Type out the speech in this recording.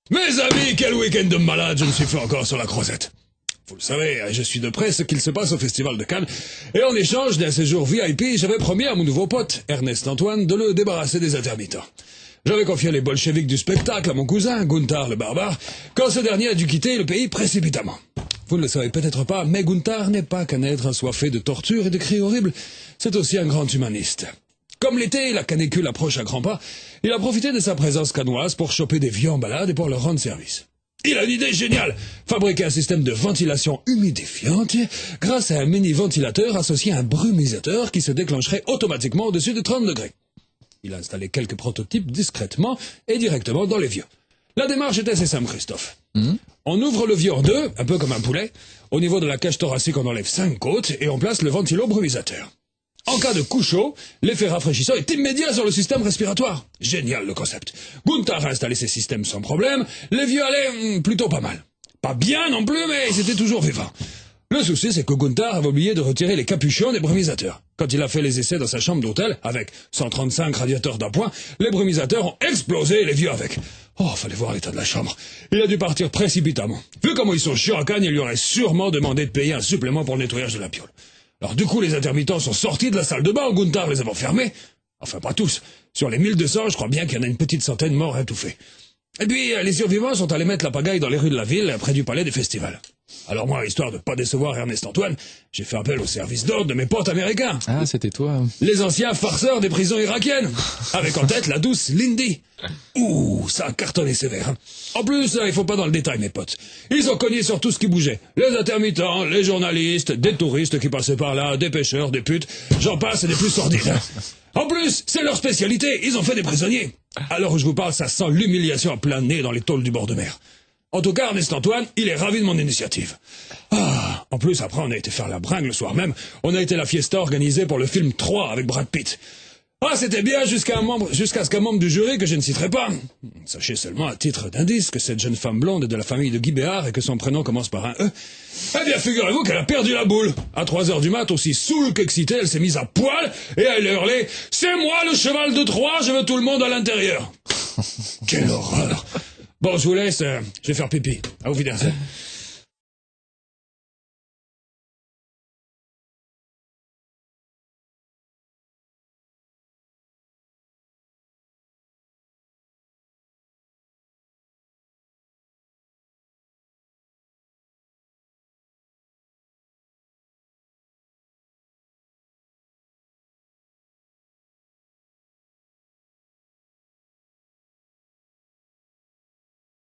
Mes amis, quel week-end de malade je me suis fait encore sur la croisette. Vous le savez, je suis de près ce qu'il se passe au Festival de Cannes, et en échange d'un séjour VIP, j'avais promis à mon nouveau pote, Ernest Antoine, de le débarrasser des intermittents. J'avais confié les bolcheviks du spectacle à mon cousin, Gunther le barbare, quand ce dernier a dû quitter le pays précipitamment. Vous ne le savez peut-être pas, mais Gunther n'est pas qu'un être assoiffé de tortures et de cris horribles, c'est aussi un grand humaniste. Comme l'été, la canicule approche à grands pas, il a profité de sa présence cannoise pour choper des vieux en balade et pour leur rendre service. Il a une idée géniale, fabriquer un système de ventilation humidifiante grâce à un mini-ventilateur associé à un brumisateur qui se déclencherait automatiquement au-dessus de 30 degrés. Il a installé quelques prototypes discrètement et directement dans les vieux. La démarche est assez simple, Christophe. On ouvre le vieux en deux, un peu comme un poulet. Au niveau de la cage thoracique, on enlève 5 côtes et on place le ventilo brumisateur. En cas de coup chaud, l'effet rafraîchissant est immédiat sur le système respiratoire. Génial le concept. Gunther a installé ces systèmes sans problème, les vieux allaient plutôt pas mal. Pas bien non plus, mais ils étaient toujours vivants. Le souci, c'est que Gunther avait oublié de retirer les capuchons des brumisateurs. Quand il a fait les essais dans sa chambre d'hôtel, avec 135 radiateurs d'appoint, les brumisateurs ont explosé et les vieux avec. Oh, fallait voir l'état de la chambre. Il a dû partir précipitamment. Vu comment ils sont chiants à Cannes, il lui aurait sûrement demandé de payer un supplément pour le nettoyage de la piole. Alors du coup, les intermittents sont sortis de la salle de bain, Gunther les a fermés. Enfin, pas tous. Sur les 1200, je crois bien qu'il y en a une petite centaine morts étouffés. Et puis, les survivants sont allés mettre la pagaille dans les rues de la ville, près du palais des festivals. Alors moi, histoire de pas décevoir Ernest Antoine, j'ai fait appel au service d'ordre de mes potes américains. Ah, c'était toi. Les anciens farceurs des prisons irakiennes. Avec en tête la douce Lindy. Ouh, ça a cartonné sévère. Hein. En plus, il faut pas dans le détail, mes potes. Ils ont cogné sur tout ce qui bougeait. Les intermittents, les journalistes, des touristes qui passaient par là, des pêcheurs, des putes. J'en passe et des plus sordides. En plus, c'est leur spécialité. Ils ont fait des prisonniers. Alors où je vous parle, ça sent l'humiliation à plein nez dans les tôles du bord de mer. En tout cas, Ernest Antoine, il est ravi de mon initiative. Ah, en plus, après, on a été faire la bringue le soir même. On a été à la fiesta organisée pour le film 3 avec Brad Pitt. Ah, c'était bien jusqu'à ce qu'un membre du jury, que je ne citerai pas. Sachez seulement à titre d'indice que cette jeune femme blonde est de la famille de Guy Béard et que son prénom commence par un E. Eh bien, figurez-vous qu'elle a perdu la boule. À 3h du mat, aussi saoule qu'excitée, elle s'est mise à poil et elle a hurlé « C'est moi le cheval de Troie, je veux tout le monde à l'intérieur !» Quelle horreur. Bon, je vous laisse, je vais faire pipi. À vous, Wiedersehen.